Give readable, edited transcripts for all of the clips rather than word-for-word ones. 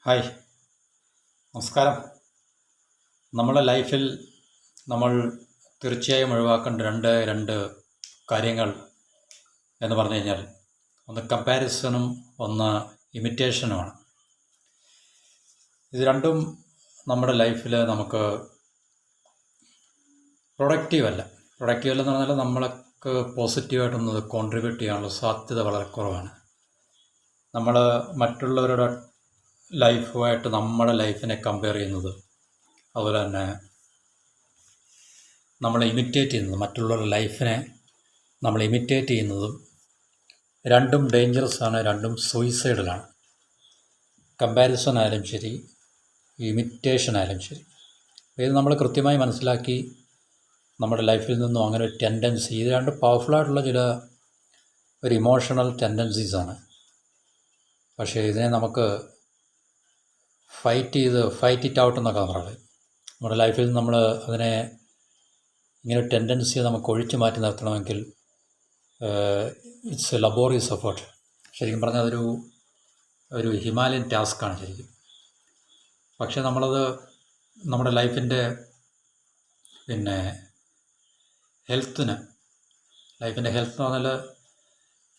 Hi, നമസ്കാരം. നമ്മുടെ ലൈഫിൽ നമ്മൾ തീർച്ചയായും ഒഴിവാക്കേണ്ട രണ്ട് കാര്യങ്ങൾ എന്ന് പറഞ്ഞു കഴിഞ്ഞാൽ, ഒന്ന് കമ്പാരിസണും ഒന്ന് ഇമിറ്റേഷനുമാണ്. ഇത് രണ്ടും നമ്മുടെ ലൈഫിൽ നമുക്ക് പ്രൊഡക്റ്റീവ് അല്ല എന്ന് പറഞ്ഞാൽ നമ്മൾക്ക് പോസിറ്റീവായിട്ടൊന്ന് കോൺട്രിബ്യൂട്ട് ചെയ്യാനുള്ള സാധ്യത വളരെ കുറവാണ്. നമ്മൾ മറ്റുള്ളവരുടെ ലൈഫുമായിട്ട് നമ്മുടെ ലൈഫിനെ കമ്പയർ ചെയ്യുന്നത്, അതുപോലെ തന്നെ നമ്മളെ ഇമിറ്റേറ്റ് ചെയ്യുന്നത്, മറ്റുള്ളവരുടെ ലൈഫിനെ നമ്മൾ ഇമിറ്റേറ്റ് ചെയ്യുന്നതും രണ്ടും ഡേഞ്ചറസ് ആണ്, രണ്ടും സൂയിസൈഡലാണ്. കമ്പാരിസൺ ആയാലും ശരി, ഇമിറ്റേഷൻ ആയാലും ശരി. ഇത് നമ്മൾ കൃത്യമായി മനസ്സിലാക്കി നമ്മുടെ ലൈഫിൽ നിന്നും അങ്ങനെ ഒരു ടെൻഡൻസി, ഇത് രണ്ട് പവർഫുള്ളായിട്ടുള്ള ചില ഒരു ഇമോഷണൽ ടെൻഡൻസീസാണ്. പക്ഷേ ഇതിനെ നമുക്ക് ഫൈറ്റ് ഇറ്റ് ഔട്ട് എന്നൊക്കെ പറയുന്നത്. നമ്മുടെ ലൈഫിൽ നമ്മൾ അതിനെ ഇങ്ങനെ ടെൻഡൻസിയെ നമുക്ക് ഒഴിച്ചു മാറ്റി നിർത്തണമെങ്കിൽ ഇറ്റ്സ് എ ലബോറിയസ് എഫേർട്ട്. ശരിക്കും പറഞ്ഞാൽ ഒരു ഹിമാലയൻ ടാസ്ക്കാണ് ശരിക്കും. പക്ഷേ നമ്മളത് നമ്മുടെ ലൈഫിൻ്റെ ലൈഫിൻ്റെ ഹെൽത്ത് എന്ന് പറഞ്ഞാൽ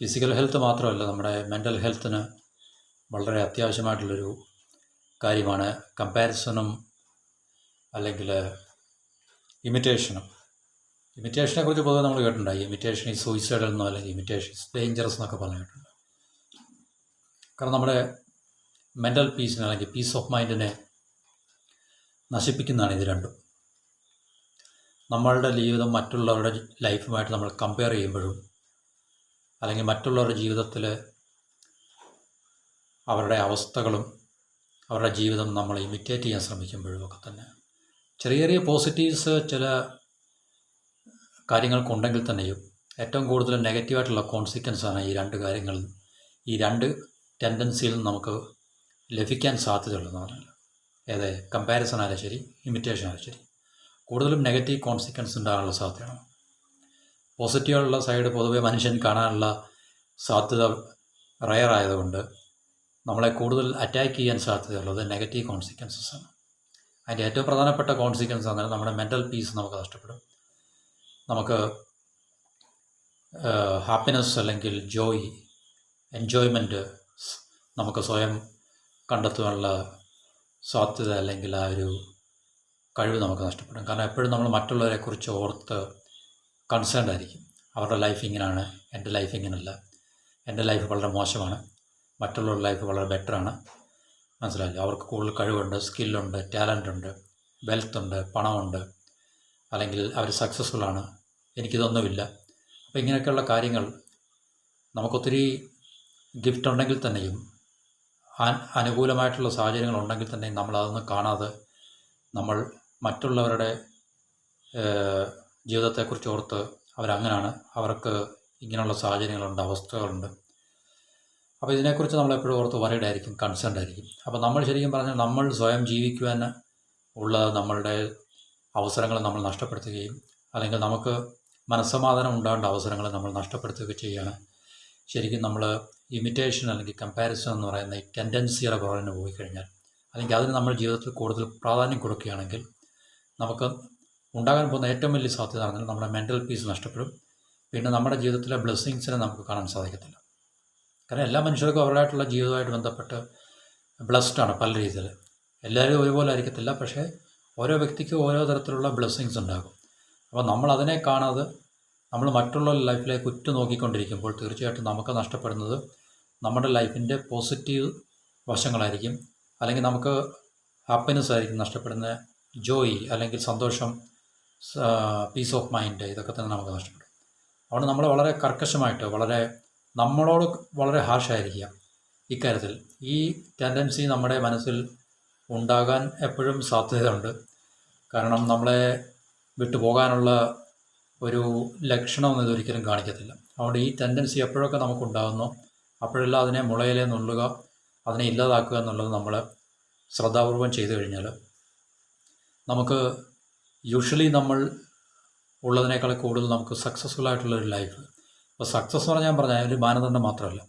ഫിസിക്കൽ ഹെൽത്ത് മാത്രമല്ല, നമ്മുടെ മെൻ്റൽ ഹെൽത്തിന് വളരെ അത്യാവശ്യമായിട്ടുള്ളൊരു കാര്യമാണ് കമ്പാരിസണും അല്ലെങ്കിൽ ഇമിറ്റേഷനും. ഇമിറ്റേഷനെ കുറിച്ച് പൊതുവെ നമ്മൾ കേട്ടിട്ടുണ്ടായി. ഇമിറ്റേഷൻ ഈ സൂയിസൈഡൽ എന്നോ അല്ലെങ്കിൽ ഇമിറ്റേഷൻ ഡേഞ്ചറസ് എന്നൊക്കെ പറഞ്ഞിട്ടുണ്ട്. കാരണം നമ്മുടെ മെൻ്റൽ പീസിനെ അല്ലെങ്കിൽ പീസ് ഓഫ് മൈൻഡിനെ നശിപ്പിക്കുന്നതാണ് ഇത് രണ്ടും. നമ്മളുടെ ജീവിതം മറ്റുള്ളവരുടെ ലൈഫുമായിട്ട് നമ്മൾ കമ്പയർ ചെയ്യുമ്പോഴും, അല്ലെങ്കിൽ മറ്റുള്ളവരുടെ ജീവിതത്തിൽ അവരുടെ അവസ്ഥകളും അവരുടെ ജീവിതം നമ്മൾ ഇമിറ്റേറ്റ് ചെയ്യാൻ ശ്രമിക്കുമ്പോഴും ഒക്കെ തന്നെ ചെറിയ ചെറിയ പോസിറ്റീവ്സ് ചില കാര്യങ്ങൾക്കുണ്ടെങ്കിൽ തന്നെയും ഏറ്റവും കൂടുതൽ നെഗറ്റീവായിട്ടുള്ള കോൺസിക്വൻസാണ് ഈ രണ്ട് ടെൻഡൻസിയിൽ നിന്ന് നമുക്ക് ലഭിക്കാൻ സാധ്യതയുള്ളതെന്ന് പറഞ്ഞാൽ, കമ്പാരിസൺ ആയാലും ശരി, ഇമിറ്റേഷൻ ആയാലും ശരി, കൂടുതലും നെഗറ്റീവ് കോൺസിക്വൻസ് ഉണ്ടാകാനുള്ള സാധ്യതയാണ്. പോസിറ്റീവുള്ള സൈഡ് പൊതുവെ മനുഷ്യൻ കാണാനുള്ള സാധ്യത റയർ ആയതുകൊണ്ട് നമ്മളെ കൂടുതൽ അറ്റാക്ക് ചെയ്യാൻ സാധ്യതയുള്ളത് നെഗറ്റീവ് കോൺസിക്വൻസസ് ആണ്. അതിൻ്റെ ഏറ്റവും പ്രധാനപ്പെട്ട കോൺസിക്വൻസ് ആണ് നമ്മുടെ മെൻ്റൽ പീസ് നമുക്ക് നഷ്ടപ്പെടും. നമുക്ക് ഹാപ്പിനെസ് അല്ലെങ്കിൽ എൻജോയ്മെൻറ്റ് നമുക്ക് സ്വയം കണ്ടെത്താനുള്ള സാധ്യത അല്ലെങ്കിൽ ആ ഒരു കഴിവ് നമുക്ക് നഷ്ടപ്പെടും. കാരണം എപ്പോഴും നമ്മൾ മറ്റുള്ളവരെക്കുറിച്ച് ഓർത്ത് കൺസേൺഡ് ആയിരിക്കും. അവരുടെ ലൈഫ് ഇങ്ങനെയാണ്, എൻ്റെ ലൈഫ് ഇങ്ങനെയല്ല, എൻ്റെ ലൈഫ് വളരെ മോശമാണ്, മറ്റുള്ളവരുടെ ലൈഫ് വളരെ ബെറ്ററാണ്. മനസ്സിലായില്ല, അവർക്ക് കൂടുതൽ കഴിവുണ്ട്, സ്കില്ലുണ്ട്, ടാലൻ്റുണ്ട്, വെൽത്തുണ്ട്, പണമുണ്ട്, അല്ലെങ്കിൽ അവർ സക്സസ്ഫുള്ളാണ്, എനിക്കിതൊന്നുമില്ല. അപ്പോൾ ഇങ്ങനെയൊക്കെയുള്ള കാര്യങ്ങൾ, നമുക്കൊത്തിരി ഗിഫ്റ്റ് ഉണ്ടെങ്കിൽ തന്നെയും അനുകൂലമായിട്ടുള്ള സാഹചര്യങ്ങൾ ഉണ്ടെങ്കിൽ തന്നെയും നമ്മളതൊന്നും കാണാതെ നമ്മൾ മറ്റുള്ളവരുടെ ജീവിതത്തെക്കുറിച്ച് ഓർത്ത് അവരങ്ങനെയാണ്, അവർക്ക് ഇങ്ങനെയുള്ള സാഹചര്യങ്ങളുണ്ട്, അവസ്ഥകളുണ്ട്. അപ്പോൾ ഇതിനെക്കുറിച്ച് നമ്മളെപ്പോഴും ഓർത്ത് വറീഡ് ആയിരിക്കും, കൺസേൺഡ് ആയിരിക്കും. അപ്പോൾ നമ്മൾ ശരിക്കും പറഞ്ഞാൽ നമ്മൾ സ്വയം ജീവിക്കുവാൻ ഉള്ള നമ്മളുടെ അവസരങ്ങൾ നമ്മൾ നഷ്ടപ്പെടുത്തുകയും, അല്ലെങ്കിൽ നമുക്ക് മനസ്സമാധാനം ഉണ്ടാകേണ്ട അവസരങ്ങൾ നമ്മൾ നഷ്ടപ്പെടുത്തുകയും ചെയ്യുകയാണ്. ശരിക്കും നമ്മൾ ഇമിറ്റേഷൻ അല്ലെങ്കിൽ കമ്പാരിസൺ എന്ന് പറയുന്ന ഈ ടെൻഡൻസിയുടെ പുറകെ പോയി കഴിഞ്ഞാൽ, അല്ലെങ്കിൽ അതിന് നമ്മൾ ജീവിതത്തിൽ കൂടുതൽ പ്രാധാന്യം കൊടുക്കുകയാണെങ്കിൽ, നമുക്ക് ഉണ്ടാകാൻ പോകുന്ന ഏറ്റവും വലിയ സാധ്യത പറഞ്ഞാൽ നമ്മുടെ മെൻ്റൽ പീസ് നഷ്ടപ്പെടും. പിന്നെ നമ്മുടെ ജീവിതത്തിലെ ബ്ലെസ്സിങ്സിനെ നമുക്ക് കാണാൻ സാധിക്കത്തില്ല. കാരണം എല്ലാ മനുഷ്യർക്കും അവരുടേതായിട്ടുള്ള ജീവിതമായിട്ട് ബന്ധപ്പെട്ട് ബ്ലെസ്ഡാണ് പല രീതിയിൽ. എല്ലാവരും ഒരുപോലെ ആയിരിക്കത്തില്ല, പക്ഷേ ഓരോ വ്യക്തിക്കും ഓരോ തരത്തിലുള്ള ബ്ലെസ്സിങ്സ് ഉണ്ടാകും. അപ്പോൾ നമ്മൾ അതിനെ കാണാതെ നമ്മൾ മറ്റുള്ള ലൈഫിലേക്ക് ഉറ്റു നോക്കിക്കൊണ്ടിരിക്കുമ്പോൾ തീർച്ചയായിട്ടും നമുക്ക് നഷ്ടപ്പെടുന്നത് നമ്മുടെ ലൈഫിൻ്റെ പോസിറ്റീവ് വശങ്ങളായിരിക്കും. അല്ലെങ്കിൽ നമുക്ക് ഹാപ്പിനെസ് ആയിരിക്കും നഷ്ടപ്പെടുന്ന, ജോയ് അല്ലെങ്കിൽ സന്തോഷം, പീസ് ഓഫ് മൈൻഡ്, ഇതൊക്കെ തന്നെ നമുക്ക് നഷ്ടപ്പെടും. അതുകൊണ്ട് നമ്മൾ വളരെ കർക്കശമായിട്ട്, നമ്മളോട് വളരെ ഹാർഷായിരിക്കുക ഇക്കാര്യത്തിൽ. ഈ ടെൻഡൻസി നമ്മുടെ മനസ്സിൽ ഉണ്ടാകാൻ എപ്പോഴും സാധ്യതയുണ്ട്. കാരണം നമ്മളെ വിട്ടുപോകാനുള്ള ഒരു ലക്ഷണമൊന്നും ഇതൊരിക്കലും കാണിക്കത്തില്ല. അതുകൊണ്ട് ഈ ടെൻഡൻസി എപ്പോഴൊക്കെ നമുക്കുണ്ടാകുന്നു അപ്പോഴെല്ലാം അതിനെ മുളയിലെ നുള്ളുക, അതിനെ ഇല്ലാതാക്കുക എന്നുള്ളത് നമ്മൾ ശ്രദ്ധാപൂർവം ചെയ്തു കഴിഞ്ഞാൽ നമുക്ക് യൂഷ്വലി നമ്മൾ ഉള്ളതിനേക്കാൾ കൂടുതൽ നമുക്ക് സക്സസ്ഫുൾ ആയിട്ടുള്ളൊരു ലൈഫ്. അപ്പോൾ സക്സസ് എന്ന് പറഞ്ഞാൽ ഒരു മാനദണ്ഡം മാത്രമല്ല.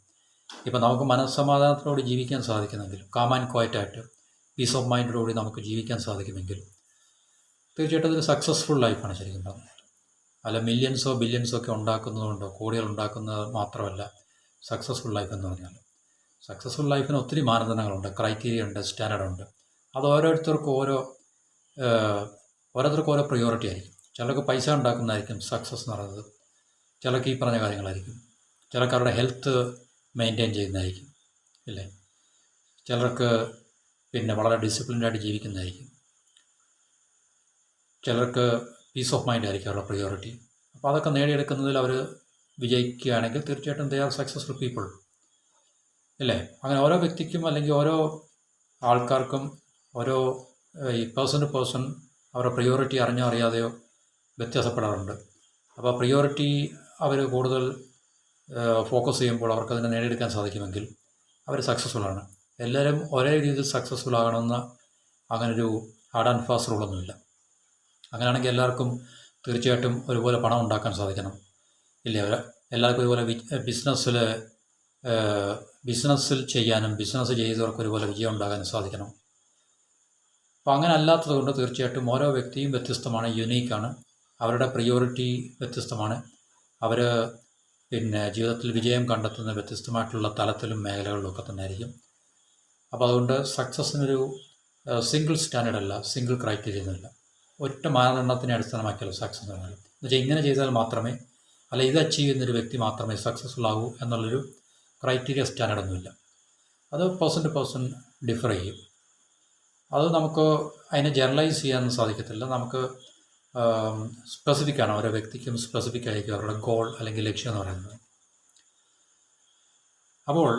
ഇപ്പം നമുക്ക് മനസ്സമാധാനത്തോടെ ജീവിക്കാൻ സാധിക്കുന്നെങ്കിൽ, കാം ആൻഡ് ക്വയറ്റായിട്ട് പീസ് ഓഫ് മൈൻഡോടുകൂടി നമുക്ക് ജീവിക്കാൻ സാധിക്കുമെങ്കിൽ തീർച്ചയായിട്ടും അതൊരു സക്സസ്ഫുൾ ലൈഫാണ് ശരിക്കും പറഞ്ഞാൽ. അല്ല മില്യൺസോ ബില്യൺസോ ഒക്കെ ഉണ്ടാക്കുന്നതുകൊണ്ടോ കോടികൾ ഉണ്ടാക്കുന്നത് മാത്രമല്ല സക്സസ്ഫുൾ ലൈഫ് എന്ന് പറഞ്ഞാൽ. സക്സസ്ഫുൾ ലൈഫിന് ഒത്തിരി മാനദണ്ഡങ്ങളുണ്ട്, ക്രൈറ്റീരിയ ഉണ്ട്, സ്റ്റാൻഡേർഡ് ഉണ്ട്. അത് ഓരോരുത്തർക്കും ഓരോ പ്രയോറിറ്റി ആയിരിക്കും. ചിലർക്ക് പൈസ ഉണ്ടാക്കുന്നതായിരിക്കും സക്സസ് എന്ന് പറയുന്നത്, ചിലർക്ക് ഈ പറഞ്ഞ കാര്യങ്ങളായിരിക്കും, ചിലർക്ക് അവരുടെ ഹെൽത്ത് മെയിൻറ്റെയിൻ ചെയ്യുന്നതായിരിക്കും, ഇല്ലേ, ചിലർക്ക് പിന്നെ വളരെ ഡിസിപ്ലിൻഡായിട്ട് ജീവിക്കുന്നതായിരിക്കും, ചിലർക്ക് പീസ് ഓഫ് മൈൻഡ് ആയിരിക്കും അവരുടെ പ്രയോറിറ്റി. അപ്പോൾ അതൊക്കെ നേടിയെടുക്കുന്നതിൽ അവർ വിജയിക്കുകയാണെങ്കിൽ തീർച്ചയായിട്ടും ദേ ആർ സക്സസ്ഫുൾ പീപ്പിൾ, ഇല്ലേ. അങ്ങനെ ഓരോ വ്യക്തിക്കും അല്ലെങ്കിൽ ഓരോ ആൾക്കാർക്കും ഓരോ ഈ പേഴ്സൺ ടു പേഴ്സൺ അവരുടെ പ്രയോറിറ്റി അറിഞ്ഞോ അറിയാതെയോ വ്യത്യാസപ്പെടാറുണ്ട്. അപ്പോൾ പ്രയോറിറ്റി അവർ കൂടുതൽ ഫോക്കസ് ചെയ്യുമ്പോൾ അവർക്ക് അതിനെ നേടിയെടുക്കാൻ സാധിക്കുമെങ്കിൽ അവർ സക്സസ്ഫുള്ളാണ്. എല്ലാവരും ഒരേ രീതിയിൽ സക്സസ്ഫുൾ ആകണമെന്ന് അങ്ങനൊരു ഹാർഡ് ആൻഡ് ഫാസ്റ്റ് റൂളൊന്നുമില്ല. അങ്ങനെയാണെങ്കിൽ എല്ലാവർക്കും തീർച്ചയായിട്ടും ഒരുപോലെ പണം ഉണ്ടാക്കാൻ സാധിക്കണം, ഇല്ലേ. എല്ലാവർക്കും ഒരുപോലെ ബിസിനസ്സിൽ ചെയ്യാനും ബിസിനസ് ചെയ്തവർക്ക് ഒരുപോലെ വിജയം ഉണ്ടാകാനും സാധിക്കണം. അപ്പോൾ അങ്ങനെ അല്ലാത്തത് കൊണ്ട് തീർച്ചയായിട്ടും ഓരോ വ്യക്തിയും വ്യത്യസ്തമാണ്, യുണീക്കാണ്, അവരുടെ പ്രയോറിറ്റി വ്യത്യസ്തമാണ്, അവർ പിന്നെ ജീവിതത്തിൽ വിജയം കണ്ടെത്തുന്ന വ്യത്യസ്തമായിട്ടുള്ള തലത്തിലും മേഖലകളിലും ഒക്കെ തന്നെ ആയിരിക്കും. അപ്പോൾ അതുകൊണ്ട് സക്സസ്സിനൊരു സിംഗിൾ സ്റ്റാൻഡേർഡ് അല്ല, സിംഗിൾ ക്രൈറ്റീരിയ ഒന്നുമില്ല, ഒറ്റ മാനദണ്ഡത്തിനെ അടിസ്ഥാനമാക്കിയല്ല സക്സസ് എന്ന് പറയുന്നത്. എന്നുവെച്ചാൽ ഇങ്ങനെ ചെയ്താൽ മാത്രമേ, അല്ല ഇത് അച്ചീവ് ചെയ്യുന്നൊരു വ്യക്തി മാത്രമേ സക്സസ്ഫുൾ ആകൂ എന്നുള്ളൊരു ക്രൈറ്റീരിയ സ്റ്റാൻഡേർഡൊന്നുമില്ല. അത് പേഴ്സൺ ടു പേഴ്സൺ ഡിഫർ ചെയ്യും. അത് നമുക്ക് അതിനെ ജനറലൈസ് ചെയ്യാനൊന്നും സാധിക്കത്തില്ല. നമുക്ക് സ്പെസിഫിക്കാണ്, ഓരോ വ്യക്തിക്കും സ്പെസിഫിക് ആയിരിക്കും അവരുടെ ഗോൾ അല്ലെങ്കിൽ ലക്ഷ്യം എന്ന് പറയുന്നത്. അപ്പോൾ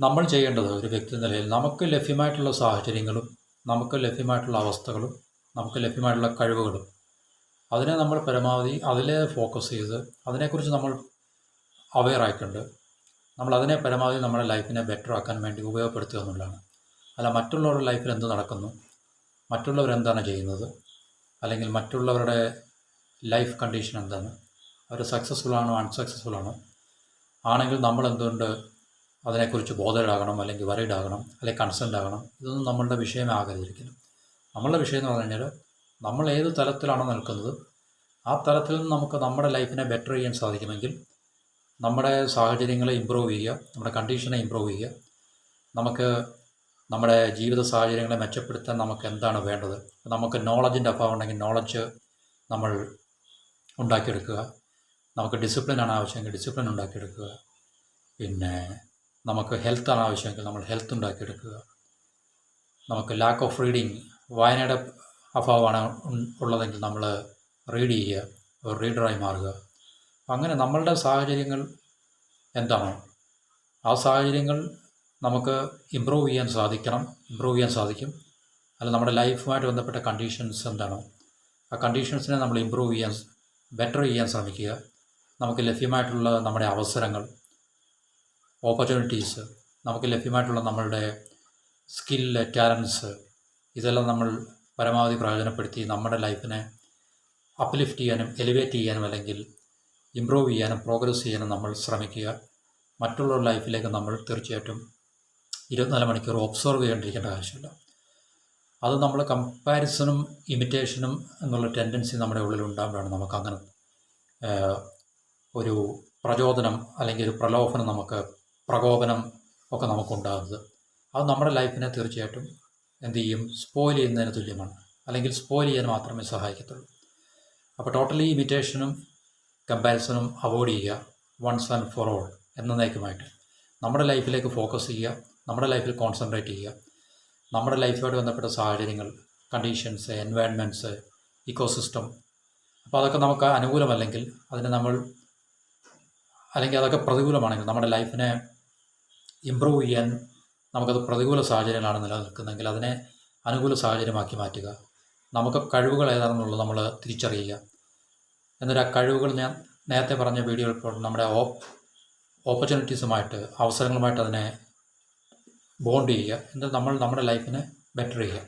നമ്മൾ ചെയ്യേണ്ടത് ഒരു വ്യക്തി നിലയിൽ നമുക്ക് ലഭ്യമായിട്ടുള്ള സാഹചര്യങ്ങളും നമുക്ക് ലഭ്യമായിട്ടുള്ള അവസ്ഥകളും നമുക്ക് ലഭ്യമായിട്ടുള്ള കഴിവുകളും അതിനെ നമ്മൾ പരമാവധി അതിലെ ഫോക്കസ് ചെയ്ത് അതിനെക്കുറിച്ച് നമ്മൾ അവെയർ ആയിട്ടുണ്ട്, നമ്മൾ അതിനെ പരമാവധി നമ്മുടെ ലൈഫിനെ ബെറ്റർ ആക്കാൻ വേണ്ടി ഉപയോഗപ്പെടുത്തുക എന്നുള്ളതാണ്. അല്ല മറ്റുള്ളവരുടെ ലൈഫിൽ എന്ത് നടക്കുന്നു, മറ്റുള്ളവരെന്താണ് ചെയ്യുന്നത്, അല്ലെങ്കിൽ മറ്റുള്ളവരുടെ ലൈഫ് കണ്ടീഷൻ എന്താണ്, അവർ സക്സസ്ഫുൾ ആണോ അൺസക്സസ്ഫുൾ ആണോ, ആണെങ്കിൽ നമ്മൾ എന്തുകൊണ്ട് അതിനെക്കുറിച്ച് ബോധേഡാകണം, അല്ലെങ്കിൽ വറീഡ് ആകണം, അല്ലെങ്കിൽ കൺസേൺഡ് ആകണം. ഇതൊന്നും നമ്മളുടെ വിഷയമേ ആകരുതിരിക്കുന്നു. നമ്മളുടെ വിഷയം എന്ന് പറഞ്ഞു കഴിഞ്ഞാൽ നമ്മൾ ഏത് തലത്തിലാണോ നിൽക്കുന്നത് ആ തലത്തിൽ നിന്ന് നമുക്ക് നമ്മുടെ ലൈഫിനെ ബെറ്റർ ചെയ്യാൻ സാധിക്കുമെങ്കിൽ നമ്മുടെ സാഹചര്യങ്ങളെ ഇമ്പ്രൂവ് ചെയ്യുക, നമ്മുടെ കണ്ടീഷനെ ഇമ്പ്രൂവ് ചെയ്യുക, നമുക്ക് നമ്മുടെ ജീവിത സാഹചര്യങ്ങളെ മെച്ചപ്പെടുത്താൻ നമുക്ക് എന്താണ് വേണ്ടത്, നമുക്ക് നോളജിൻ്റെ അഭാവം ഉണ്ടെങ്കിൽ നോളജ് നമ്മൾ ഉണ്ടാക്കിയെടുക്കുക, നമുക്ക് ഡിസിപ്ലിനാണ് ആവശ്യമെങ്കിൽ ഡിസിപ്ലിൻ ഉണ്ടാക്കിയെടുക്കുക, പിന്നെ നമുക്ക് ഹെൽത്താണ് ആവശ്യമെങ്കിൽ നമ്മൾ ഹെൽത്ത് ഉണ്ടാക്കിയെടുക്കുക, നമുക്ക് ലാക്ക് ഓഫ് റീഡിങ് വായനയുടെ അഭാവമാണ് ഉള്ളതെങ്കിൽ നമ്മൾ റീഡ് ചെയ്യുക, ഒരു റീഡറായി മാറുക. അങ്ങനെ നമ്മളുടെ സാഹചര്യങ്ങൾ എന്താണോ ആ സാഹചര്യങ്ങൾ നമുക്ക് ഇമ്പ്രൂവ് ചെയ്യാൻ സാധിക്കും. അല്ല നമ്മുടെ ലൈഫുമായിട്ട് ബന്ധപ്പെട്ട കണ്ടീഷൻസ് എന്താണോ ആ കണ്ടീഷൻസിനെ നമ്മൾ ഇമ്പ്രൂവ് ചെയ്യാൻ ബെറ്റർ ചെയ്യാൻ ശ്രമിക്കുക. നമുക്ക് ലഭ്യമായിട്ടുള്ള നമ്മുടെ അവസരങ്ങൾ, ഓപ്പർച്യൂണിറ്റീസ്, നമുക്ക് ലഭ്യമായിട്ടുള്ള നമ്മളുടെ സ്കില്ല്, ടാലൻസ്, ഇതെല്ലാം നമ്മൾ പരമാവധി പ്രയോജനപ്പെടുത്തി നമ്മുടെ ലൈഫിനെ അപ്ലിഫ്റ്റ് ചെയ്യാനും എലിവേറ്റ് ചെയ്യാനും അല്ലെങ്കിൽ ഇമ്പ്രൂവ് ചെയ്യാനും പ്രോഗ്രസ് ചെയ്യാനും നമ്മൾ ശ്രമിക്കുക. മറ്റുള്ള ലൈഫിലേക്ക് നമ്മൾ തീർച്ചയായിട്ടും 24 മണിക്കൂർ ഒബ്സർവ് ചെയ്യേണ്ടിരിക്കേണ്ട ആവശ്യമില്ല. അത് നമ്മൾ കമ്പാരിസണും ഇമിറ്റേഷനും എന്നുള്ള ടെൻഡൻസി നമ്മുടെ ഉള്ളിൽ ഉണ്ടാകുമ്പോഴാണ് നമുക്കങ്ങനെ ഒരു പ്രചോദനം അല്ലെങ്കിൽ ഒരു പ്രലോഭനം, പ്രകോപനം ഒക്കെ നമുക്കുണ്ടാകുന്നത്. അത് നമ്മുടെ ലൈഫിനെ തീർച്ചയായിട്ടും എന്ത് ചെയ്യും, സ്പോയിൽ ചെയ്യുന്നതിന് തുല്യമാണ്, അല്ലെങ്കിൽ സ്പോയിൽ ചെയ്യാൻ മാത്രമേ സഹായിക്കത്തുള്ളൂ. അപ്പോൾ ടോട്ടലി ഇമിറ്റേഷനും കമ്പാരിസണും അവോയ്ഡ് ചെയ്യുക, വൺസ് ആൻഡ് ഫോർ ഓൾ എന്നേക്കുമായിട്ട് നമ്മുടെ ലൈഫിലേക്ക് ഫോക്കസ് ചെയ്യുക, നമ്മുടെ ലൈഫിൽ കോൺസെൻട്രേറ്റ് ചെയ്യുക. നമ്മുടെ ലൈഫുമായിട്ട് ബന്ധപ്പെട്ട സാഹചര്യങ്ങൾ, കണ്ടീഷൻസ്, എൻവയൺമെൻറ്റ്സ്, ഇക്കോസിസ്റ്റം, അപ്പോൾ അതൊക്കെ നമുക്ക് അനുകൂലമല്ലെങ്കിൽ അല്ലെങ്കിൽ അതൊക്കെ പ്രതികൂലമാണെങ്കിൽ നമ്മുടെ ലൈഫിനെ ഇമ്പ്രൂവ് ചെയ്യാൻ നമുക്കത് പ്രതികൂല സാഹചര്യങ്ങളാണ് നിലനിൽക്കുന്നതെങ്കിൽ അതിനെ അനുകൂല സാഹചര്യമാക്കി മാറ്റുക. നമുക്ക് കഴിവുകൾ ഏതാണെന്നുള്ളത് നമ്മൾ തിരിച്ചറിയുക. എന്നിട്ട് ആ കഴിവുകൾ ഞാൻ നേരത്തെ പറഞ്ഞ വീഡിയോയിൽ നമ്മുടെ ഓപ്പർച്യൂണിറ്റീസുമായിട്ട്, അവസരങ്ങളുമായിട്ട് അതിനെ ബോണ്ട് ചെയ്യുക. എന്നിട്ട് നമ്മൾ നമ്മുടെ ലൈഫിനെ ബെറ്റർ ചെയ്യുക.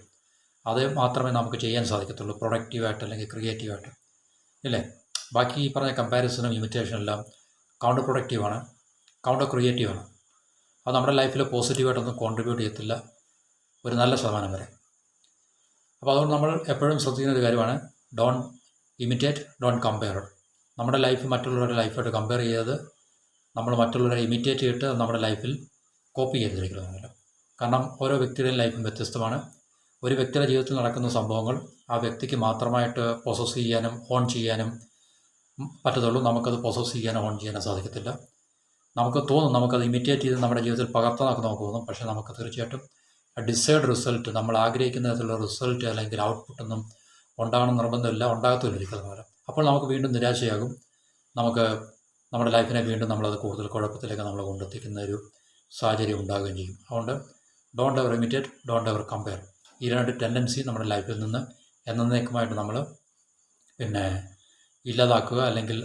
അത് മാത്രമേ നമുക്ക് ചെയ്യാൻ സാധിക്കത്തുള്ളൂ, പ്രൊഡക്റ്റീവായിട്ട് അല്ലെങ്കിൽ ക്രിയേറ്റീവായിട്ട്, ഇല്ലേ. ബാക്കി ഈ പറഞ്ഞ കമ്പാരിസണും ഇമിറ്റേഷനും എല്ലാം കൗണ്ടർ പ്രൊഡക്റ്റീവാണ്, കൗണ്ടർ ക്രിയേറ്റീവാണ്. അത് നമ്മുടെ ലൈഫിൽ പോസിറ്റീവായിട്ടൊന്നും കോൺട്രിബ്യൂട്ട് ചെയ്യത്തില്ല ഒരു നല്ല ശതമാനം വരെ. അപ്പോൾ അതുകൊണ്ട് നമ്മൾ എപ്പോഴും ശ്രദ്ധിക്കുന്ന ഒരു കാര്യമാണ് ഡോൺ ഇമിറ്റേറ്റ്, ഡോൺ കമ്പയർ. നമ്മുടെ ലൈഫ് മറ്റുള്ളവരുടെ ലൈഫായിട്ട് കമ്പയർ ചെയ്ത് നമ്മൾ മറ്റുള്ളവരെ ഇമിറ്റേറ്റ് ചെയ്തിട്ട് നമ്മുടെ ലൈഫിൽ കോപ്പി ചെയ്തിരിക്കുന്നതല്ല. കാരണം ഓരോ വ്യക്തിയുടെയും ലൈഫും വ്യത്യസ്തമാണ്. ഒരു വ്യക്തിയുടെ ജീവിതത്തിൽ നടക്കുന്ന സംഭവങ്ങൾ ആ വ്യക്തിക്ക് മാത്രമായിട്ട് പ്രോസസ്സ് ചെയ്യാനും ഓൺ ചെയ്യാനും പറ്റത്തുള്ളൂ. നമുക്കത് പ്രോസസ്സ് ചെയ്യാനും ഓൺ ചെയ്യാനും സാധിക്കത്തില്ല. നമുക്ക് തോന്നും നമുക്കത് ഇമിറ്റേറ്റ് ചെയ്ത് നമ്മുടെ ജീവിതത്തിൽ പകർത്താനൊക്കെ നമുക്ക് തോന്നും. പക്ഷേ നമുക്ക് തീർച്ചയായിട്ടും ഡിസൈഡ് റിസൾട്ട്, നമ്മൾ ആഗ്രഹിക്കുന്ന തരത്തിലുള്ള റിസൾട്ട് അല്ലെങ്കിൽ ഔട്ട്പുട്ടൊന്നും ഉണ്ടാകണം നിർബന്ധമില്ല, ഉണ്ടാകത്തുമില്ല ഒരിക്കലും. അപ്പോൾ നമുക്ക് വീണ്ടും നിരാശയാകും. നമുക്ക് നമ്മുടെ ലൈഫിനെ വീണ്ടും നമ്മളത് കൂടുതൽ കുഴപ്പത്തിലേക്ക് നമ്മൾ കൊണ്ടെത്തിക്കുന്ന ഒരു സാഹചര്യം ഉണ്ടാകുകയും ചെയ്യും. അതുകൊണ്ട് don't ever imitate, don't ever compare. ഈ രണ്ട് ടെൻഡൻസി നമ്മുടെ ലൈഫിൽ നിന്ന് എന്നേക്കുമായിട്ട് നമ്മൾ ഇല്ലാതാക്കുക, അല്ലെങ്കിൽ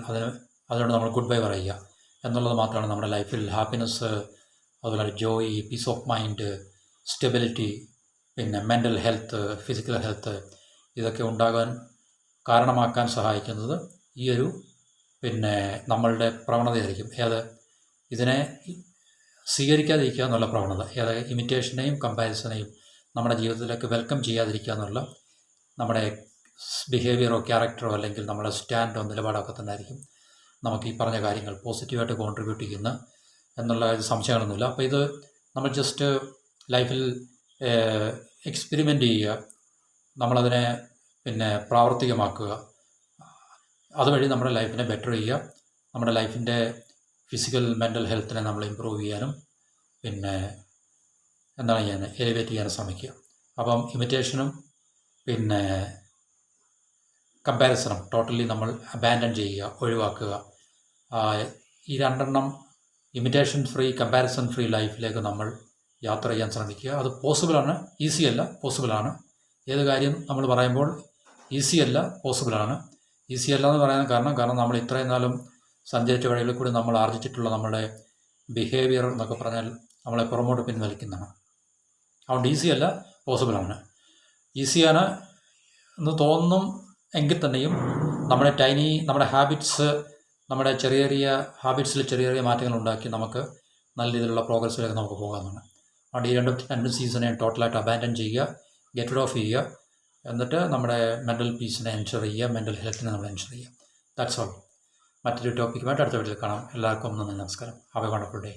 അതിനോട് നമ്മൾ ഗുഡ് ബൈ പറയുക എന്നുള്ളത് മാത്രമാണ് നമ്മുടെ ലൈഫിൽ ഹാപ്പിനെസ്, അതുപോലെ joy, peace of mind, stability, mental health, physical health ഇതൊക്കെ ഉണ്ടാകാൻ കാരണമാക്കാൻ സഹായിക്കുന്നത് ഈ ഒരു നമ്മളുടെ പ്രവണതയായിരിക്കും. ഇതിനെ സ്വീകരിക്കാതിരിക്കുക എന്നുള്ള പ്രവണത, ഇമിറ്റേഷനെയും കമ്പാരിസനെയും നമ്മുടെ ജീവിതത്തിലേക്ക് വെൽക്കം ചെയ്യാതിരിക്കുക എന്നുള്ള നമ്മുടെ ബിഹേവിയറോ ക്യാരക്ടറോ അല്ലെങ്കിൽ നമ്മുടെ സ്റ്റാൻഡോ നിലപാടൊക്കെ തന്നെ ആയിരിക്കും നമുക്ക് ഈ പറഞ്ഞ കാര്യങ്ങൾ പോസിറ്റീവായിട്ട് കോൺട്രിബ്യൂട്ട് ചെയ്യുന്ന എന്നുള്ള സംശയങ്ങളൊന്നുമില്ല. അപ്പോൾ ഇത് നമ്മൾ ജസ്റ്റ് ലൈഫിൽ എക്സ്പെരിമെൻ്റ് ചെയ്യുക, നമ്മളതിനെ പ്രാവർത്തികമാക്കുക, അതുവഴി നമ്മുടെ ലൈഫിനെ ബെറ്റർ ചെയ്യുക, നമ്മുടെ ലൈഫിൻ്റെ ഫിസിക്കൽ മെൻ്റൽ ഹെൽത്തിനെ നമ്മൾ ഇമ്പ്രൂവ് ചെയ്യാനും എലിവേറ്റ് ചെയ്യാനും ശ്രമിക്കുക. അപ്പം ഇമിറ്റേഷനും കമ്പാരിസണും ടോട്ടലി നമ്മൾ അബാൻഡൻ ചെയ്യുക, ഒഴിവാക്കുക. ഈ രണ്ടെണ്ണം ഇമിറ്റേഷൻ ഫ്രീ, കമ്പാരിസൺ ഫ്രീ ലൈഫിലേക്ക് നമ്മൾ യാത്ര ചെയ്യാൻ ശ്രമിക്കുക. അത് പോസിബിളാണ്, ഈസിയല്ല, പോസിബിളാണ്. ഏത് കാര്യം നമ്മൾ പറയുമ്പോൾ ഈസിയല്ല, പോസിബിളാണ്. ഈസിയല്ല എന്ന് പറയാൻ കാരണം നമ്മൾ ഇത്രയും നാളും സഞ്ചരിച്ച വഴികളിൽ കൂടി നമ്മൾ ആർജിച്ചിട്ടുള്ള നമ്മുടെ ബിഹേവിയർ എന്നൊക്കെ പറഞ്ഞാൽ നമ്മളെ പുറമോട്ട് പിൻവലിക്കുന്നതാണ്. അതുകൊണ്ട് ഈസിയല്ല, പോസിബിളാണ്. ഈസിയാണ് എന്ന് തോന്നും എങ്കിൽ തന്നെയും നമ്മുടെ ഹാബിറ്റ്സ്, നമ്മുടെ ചെറിയ ചെറിയ ഹാബിറ്റ്സിൽ ചെറിയ ചെറിയ മാറ്റങ്ങൾ ഉണ്ടാക്കി നമുക്ക് നല്ല രീതിയിലുള്ള പ്രോഗ്രസ്സിലേക്ക് നമുക്ക് പോകാമെന്നാണ്. അതുകൊണ്ട് ഈ രണ്ട് സീസണെ ടോട്ടലായിട്ട് അബാൻഡൻ ചെയ്യുക, ഗെറ്റ് റിഡ് ഓഫ് ചെയ്യുക, എന്നിട്ട് നമ്മുടെ മെൻ്റൽ പീസിനെ എൻഷുർ ചെയ്യുക, മെൻ്റൽ ഹെൽത്തിനെ നമ്മൾ എൻഷുർ ചെയ്യുക. That's all. മറ്റൊരു ടോപ്പിക്കുമായിട്ട് അടുത്ത വീഡിയോയിൽ കാണാം. എല്ലാവർക്കും നന്ദി, നമസ്കാരം. Have A wonderful day.